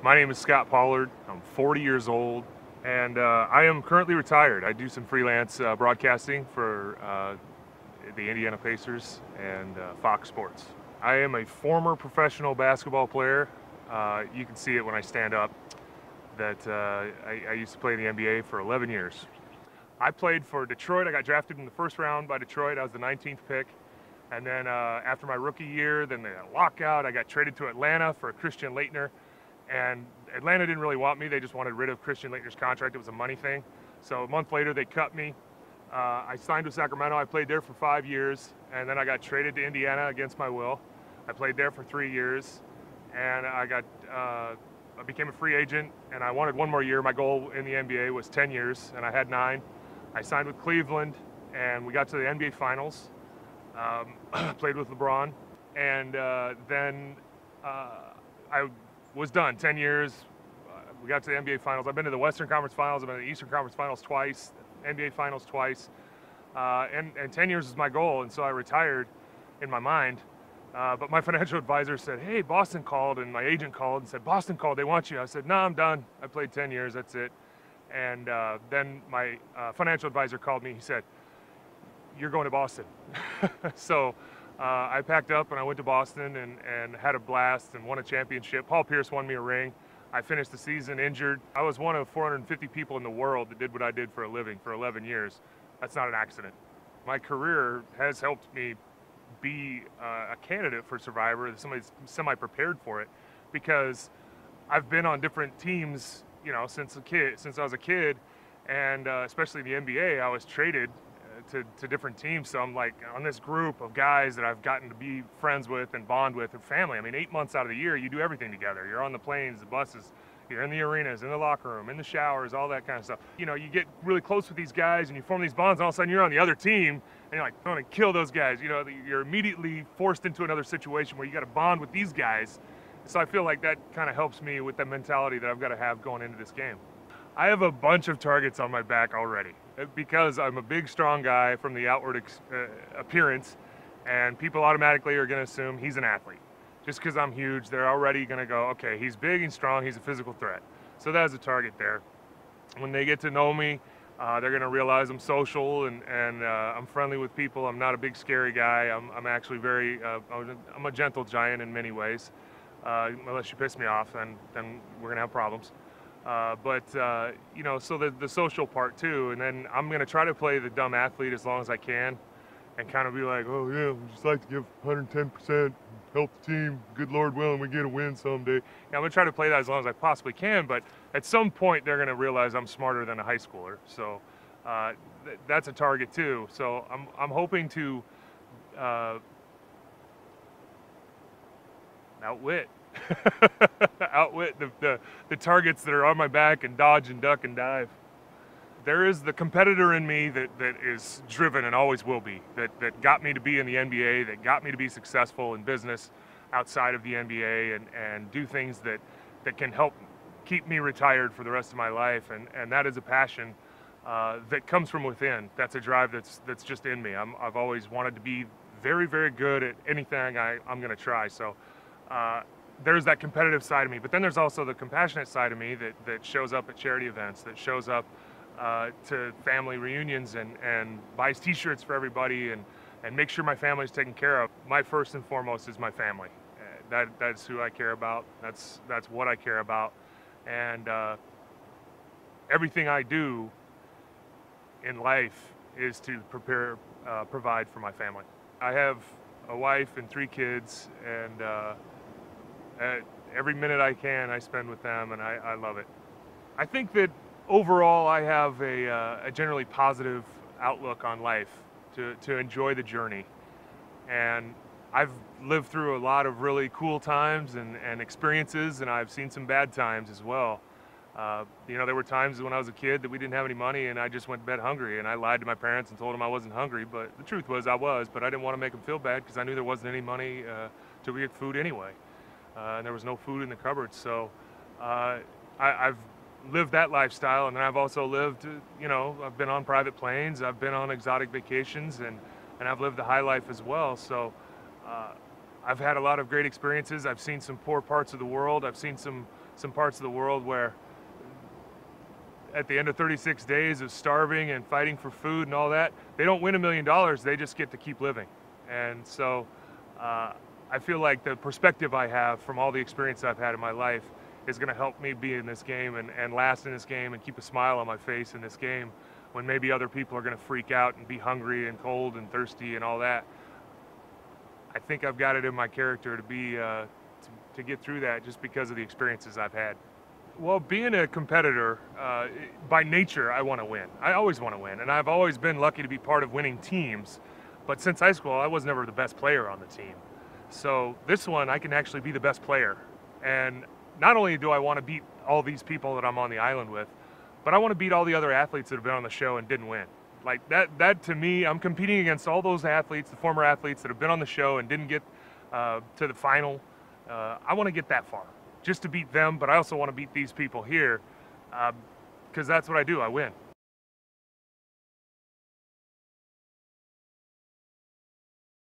My name is Scott Pollard. I'm 40 years old, and I am currently retired. I do some freelance broadcasting for the Indiana Pacers and Fox Sports. I am a former professional basketball player. You can see it when I stand up that I used to play in the NBA for 11 years. I played for Detroit. I got drafted in the first round by Detroit. I was the 19th pick. And then after my rookie year, then the lockout, I got traded to Atlanta for Christian Laettner. And Atlanta didn't really want me. They just wanted rid of Christian Laettner's contract. It was a money thing. So a month later, they cut me. I signed with Sacramento. I played there for 5 years. And then I got traded to Indiana against my will. I played there for 3 years. And I became a free agent. And I wanted one more year. My goal in the NBA was 10 years. And I had 9. I signed with Cleveland. And we got to the NBA Finals. Played with LeBron. And then I was done. 10 years. We got to the NBA Finals. I've been to the Western Conference Finals. I've been to the Eastern Conference Finals twice, NBA Finals twice. And 10 years is my goal, and so I retired in my mind. But my financial advisor said, hey, Boston called, and my agent called and said, Boston called, they want you. I said, no, I'm done. I played 10 years, that's it. And then my financial advisor called me. He said, you're going to Boston. So I packed up and I went to Boston and had a blast and won a championship. Paul Pierce won me a ring. I finished the season injured. I was one of 450 people in the world that did what I did for a living for 11 years. That's not an accident. My career has helped me be a candidate for Survivor, somebody's semi-prepared for it, because I've been on different teams, you know, since I was a kid, and especially in the NBA, I was traded to different teams. So I'm like on this group of guys that I've gotten to be friends with and bond with and family. I mean, 8 months out of the year, you do everything together. You're on the planes, the buses, you're in the arenas, in the locker room, in the showers, all that kind of stuff. You know, you get really close with these guys and you form these bonds, and all of a sudden you're on the other team and you're like, I want to kill those guys. You know, you're immediately forced into another situation where you got to bond with these guys. So I feel like that kind of helps me with the mentality that I've got to have going into this game. I have a bunch of targets on my back already because I'm a big, strong guy from the outward appearance, and people automatically are going to assume he's an athlete. Just because I'm huge, they're already going to go, okay, he's big and strong, he's a physical threat. So that's a target there. When they get to know me, they're going to realize I'm social and I'm friendly with people. I'm not a big, scary guy. I'm actually very, I'm a gentle giant in many ways. Unless you piss me off, then we're going to have problems. You know, so the social part too, and then I'm going to try to play the dumb athlete as long as I can and kind of be like, oh yeah, we just like to give 110%, help the team, good Lord willing, we get a win someday. Yeah, I'm going to try to play that as long as I possibly can, but at some point they're going to realize I'm smarter than a high schooler. So that's a target too. So I'm hoping to outwit the targets that are on my back and dodge and duck and dive. There is the competitor in me that is driven and always will be, that got me to be in the NBA, that got me to be successful in business outside of the NBA and do things that can help keep me retired for the rest of my life. And that is a passion that comes from within. That's a drive that's just in me. I've always wanted to be very, very good at anything I'm going to try. So there's that competitive side of me, but then there's also the compassionate side of me that shows up at charity events, that shows up to family reunions and buys t-shirts for everybody and make sure my family's taken care of. My first and foremost is my family. That's who I care about. That's what I care about. And everything I do in life is to provide for my family. I have a wife and 3 kids, and every minute I can, I spend with them, and I love it. I think that overall, I have a generally positive outlook on life, to enjoy the journey. And I've lived through a lot of really cool times and experiences, and I've seen some bad times as well. You know, there were times when I was a kid that we didn't have any money and I just went to bed hungry, and I lied to my parents and told them I wasn't hungry, but the truth was I was, but I didn't want to make them feel bad because I knew there wasn't any money to get food anyway. And there was no food in the cupboard. So I've lived that lifestyle, and then I've also lived, you know, I've been on private planes, I've been on exotic vacations, and I've lived the high life as well. So I've had a lot of great experiences. I've seen some poor parts of the world. I've seen some parts of the world where at the end of 36 days of starving and fighting for food and all that, they don't win $1 million, they just get to keep living. And so I feel like the perspective I have from all the experience I've had in my life is gonna help me be in this game and last in this game and keep a smile on my face in this game when maybe other people are gonna freak out and be hungry and cold and thirsty and all that. I think I've got it in my character to be to get through that just because of the experiences I've had. Well, being a competitor, by nature, I want to win. I always want to win, and I've always been lucky to be part of winning teams. But since high school, I was never the best player on the team. So this one, I can actually be the best player. And not only do I want to beat all these people that I'm on the island with, but I want to beat all the other athletes that have been on the show and didn't win. Like that to me, I'm competing against all those athletes, the former athletes that have been on the show and didn't get to the final. I want to get that far, just to beat them, but I also want to beat these people here, because that's what I do, I win.